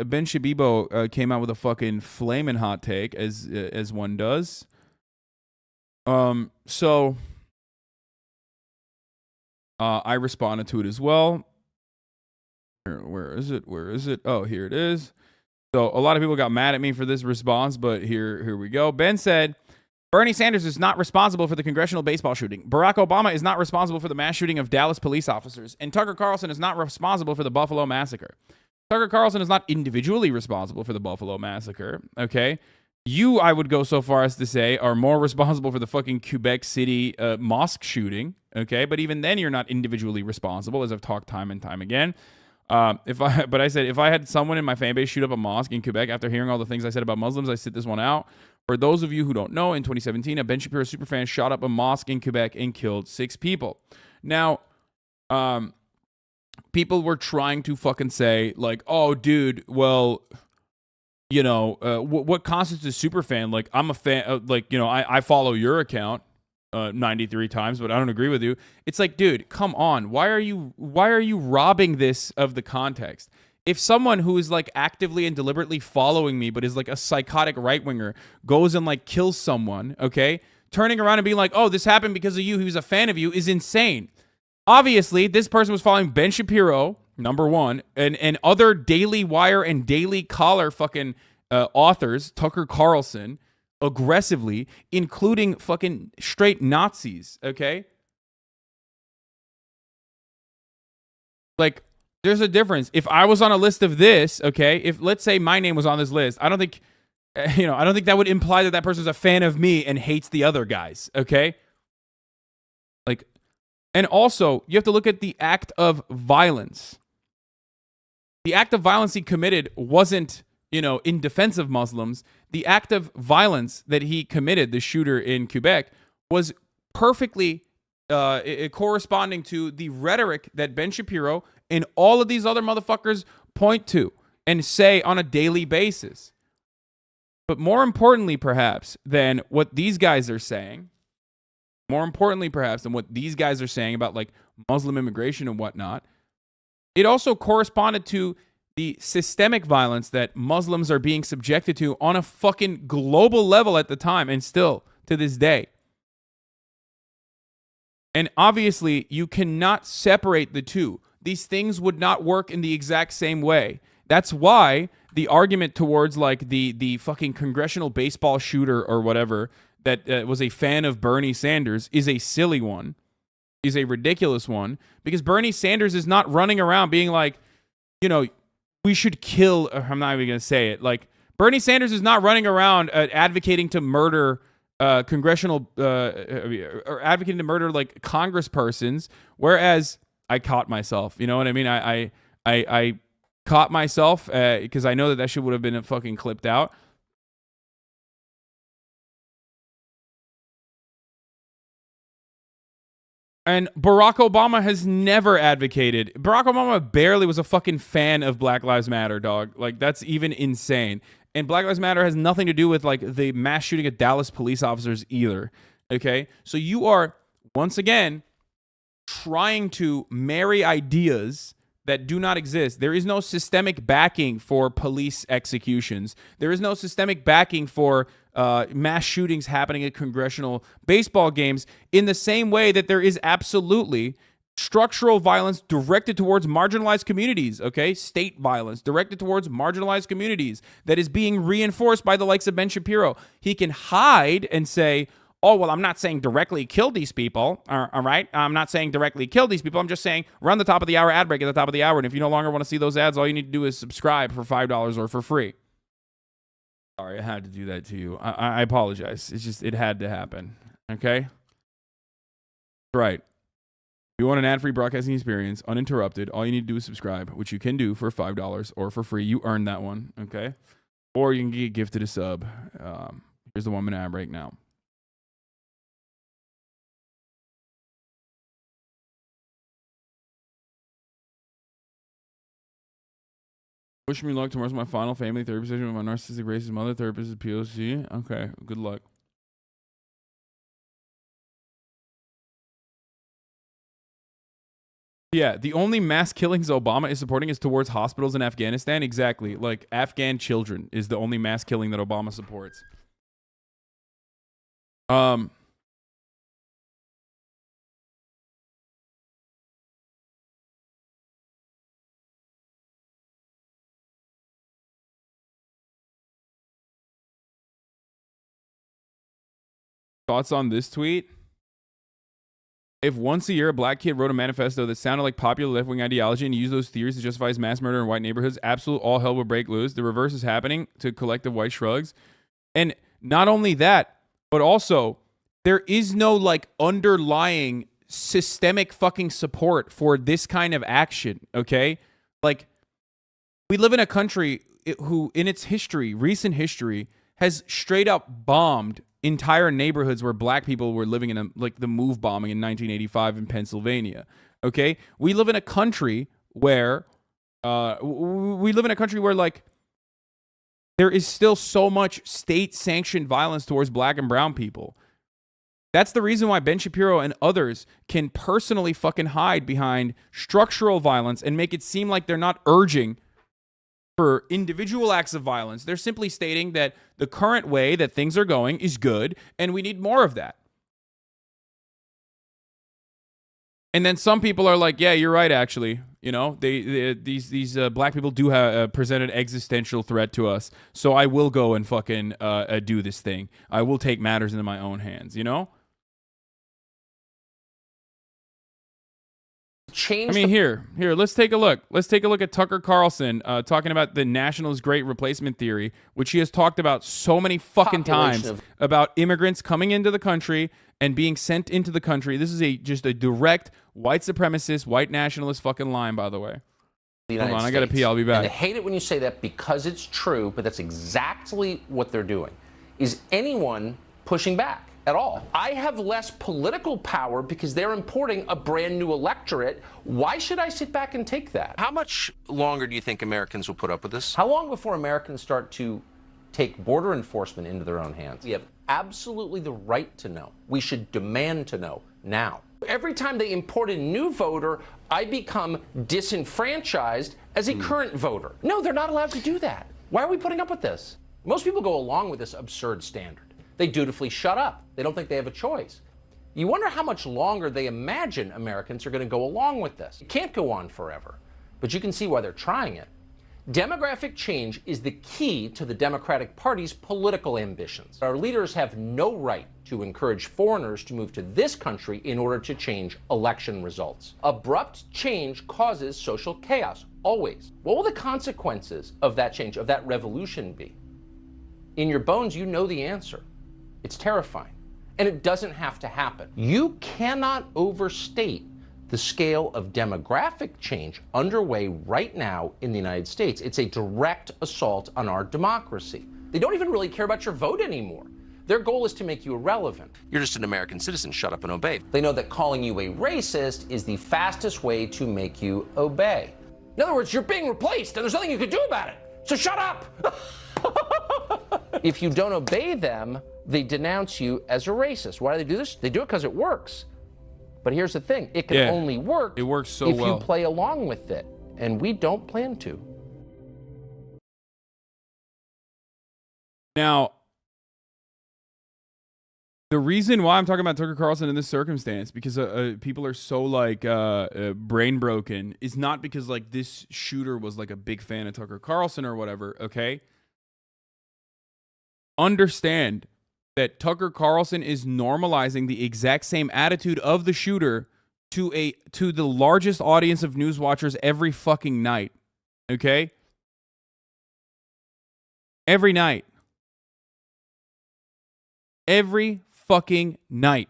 Ben Shabibo came out with a fucking flaming hot take, as one does. So I responded to it as well. Where is it? Where is it? Oh, here it is. So a lot of people got mad at me for this response, but here we go. Ben said, Bernie Sanders is not responsible for the congressional baseball shooting. Barack Obama is not responsible for the mass shooting of Dallas police officers. And Tucker Carlson is not responsible for the Buffalo massacre. Tucker Carlson is not individually responsible for the Buffalo massacre, okay? You, I would go so far as to say, are more responsible for the fucking Quebec City mosque shooting, okay? But even then, you're not individually responsible, as I've talked time and time again. But I said, if I had someone in my fan base shoot up a mosque in Quebec after hearing all the things I said about Muslims, I sit this one out. For those of you who don't know, in 2017, a Ben Shapiros superfan shot up a mosque in Quebec and killed 6 people. Now, people were trying to fucking say, like, oh, dude, well, you know, what constitutes a superfan? Like, I'm a fan, like, you know, I follow your account 93 times, but I don't agree with you. It's like, dude, come on. Why are you robbing this of the context? If someone who is like actively and deliberately following me, but is like a psychotic right winger, goes and like kills someone, okay, turning around and being like, oh, this happened because of you, who's a fan of you, is insane. Obviously, this person was following Ben Shapiro, number one, and other Daily Wire and Daily Caller fucking authors, Tucker Carlson, aggressively, including fucking straight Nazis, okay? Like, there's a difference. If I was on a list of this, okay, if let's say my name was on this list, I don't think, I don't think that would imply that that person's a fan of me and hates the other guys, okay? Like, and also, you have to look at the act of violence. The act of violence he committed wasn't, in defense of Muslims. The act of violence that he committed, the shooter in Quebec, was perfectly corresponding to the rhetoric that Ben Shapiro and all of these other motherfuckers point to and say on a daily basis. But more importantly, perhaps, than what these guys are saying, about like Muslim immigration and whatnot, it also corresponded to the systemic violence that Muslims are being subjected to on a fucking global level at the time and still to this day. And obviously, you cannot separate the two. These things would not work in the exact same way. That's why the argument towards like the fucking congressional baseball shooter or whatever that was a fan of Bernie Sanders is a silly one, is a ridiculous one, because Bernie Sanders is not running around being like, we should kill, I'm not even going to say it. Like, Bernie Sanders is not running around advocating to murder congressional, or advocating to murder like congresspersons. Whereas I caught myself, you know what I mean? I caught myself because I know that shit would have been fucking clipped out. And Barack Obama has never advocated. Barack Obama barely was a fucking fan of Black Lives Matter, dog. Like, that's even insane. And Black Lives Matter has nothing to do with, like, the mass shooting of Dallas police officers either. Okay? So you are, once again, trying to marry ideas that do not exist. There is no systemic backing for police executions. There is no systemic backing for mass shootings happening at congressional baseball games, in the same way that there is absolutely structural violence directed towards marginalized communities, okay? State violence directed towards marginalized communities that is being reinforced by the likes of Ben Shapiro. He can hide and say, oh, well, I'm not saying directly kill these people, all right? I'm not saying directly kill these people. I'm just saying run the top of the hour ad break at the top of the hour, and if you no longer want to see those ads, all you need to do is subscribe for $5 or for free. Sorry, I had to do that to you. I apologize. It's just, it had to happen, okay? Right. If you want an ad-free broadcasting experience, uninterrupted, all you need to do is subscribe, which you can do for $5 or for free. You earned that one, okay? Or you can get gifted a sub. Here's the 1 minute ad break now. Wish me luck. Tomorrow's my final family therapy session with my narcissistic racist mother. Therapist is POC. Okay, good luck. Yeah, the only mass killings Obama is supporting is towards hospitals in Afghanistan. Exactly. Like, Afghan children is the only mass killing that Obama supports. Thoughts on this tweet? If once a year a black kid wrote a manifesto that sounded like popular left-wing ideology and used those theories to justify his mass murder in white neighborhoods, absolute all hell would break loose. The reverse is happening to collective white shrugs. And not only that, but also there is no like underlying systemic fucking support for this kind of action, okay? Like, we live in a country who, in its history, recent history, has straight up bombed entire neighborhoods where black people were living in, like the move bombing in 1985 in Pennsylvania. Okay, we live in a country where like there is still so much state-sanctioned violence towards black and brown people. That's the reason why Ben Shapiro and others can personally fucking hide behind structural violence and make it seem like they're not urging for individual acts of violence. They're simply stating that the current way that things are going is good, and we need more of that. And then some people are like, yeah, you're right, actually. You know, these black people do present an existential threat to us, so I will go and fucking do this thing. I will take matters into my own hands, you know? I mean, here, let's take a look. Let's take a look at Tucker Carlson talking about the Nationals' great replacement theory, which he has talked about so many fucking times about immigrants coming into the country and being sent into the country. This is just a direct white supremacist, white nationalist fucking line, by the way. Hold on, I gotta pee. I'll be back. And I hate it when you say that because it's true, but that's exactly what they're doing. Is anyone pushing back at all? I have less political power because they're importing a brand new electorate. Why should I sit back and take that? How much longer do you think Americans will put up with this? How long before Americans start to take border enforcement into their own hands? We have absolutely the right to know. We should demand to know now. Every time they import a new voter, I become disenfranchised as a current voter. No, they're not allowed to do that. Why are we putting up with this? Most people go along with this absurd standard. They dutifully shut up. They don't think they have a choice. You wonder how much longer they imagine Americans are going to go along with this. It can't go on forever, but you can see why they're trying it. Demographic change is the key to the Democratic Party's political ambitions. Our leaders have no right to encourage foreigners to move to this country in order to change election results. Abrupt change causes social chaos, always. What will the consequences of that change, of that revolution be? In your bones, you know the answer. It's terrifying. And it doesn't have to happen. You cannot overstate the scale of demographic change underway right now in the United States. It's a direct assault on our democracy. They don't even really care about your vote anymore. Their goal is to make you irrelevant. You're just an American citizen. Shut up and obey. They know that calling you a racist is the fastest way to make you obey. In other words, you're being replaced and there's nothing you can do about it. So shut up! If you don't obey them, they denounce you as a racist. Why do they do this? They do it because it works. But here's the thing. It can only work if you play along with it. And we don't plan to. Now, the reason why I'm talking about Tucker Carlson in this circumstance, because people are so like brain broken, is not because like this shooter was like a big fan of Tucker Carlson or whatever, okay? Understand that Tucker Carlson is normalizing the exact same attitude of the shooter to the largest audience of news watchers every fucking night. Okay? Every night. Every fucking night.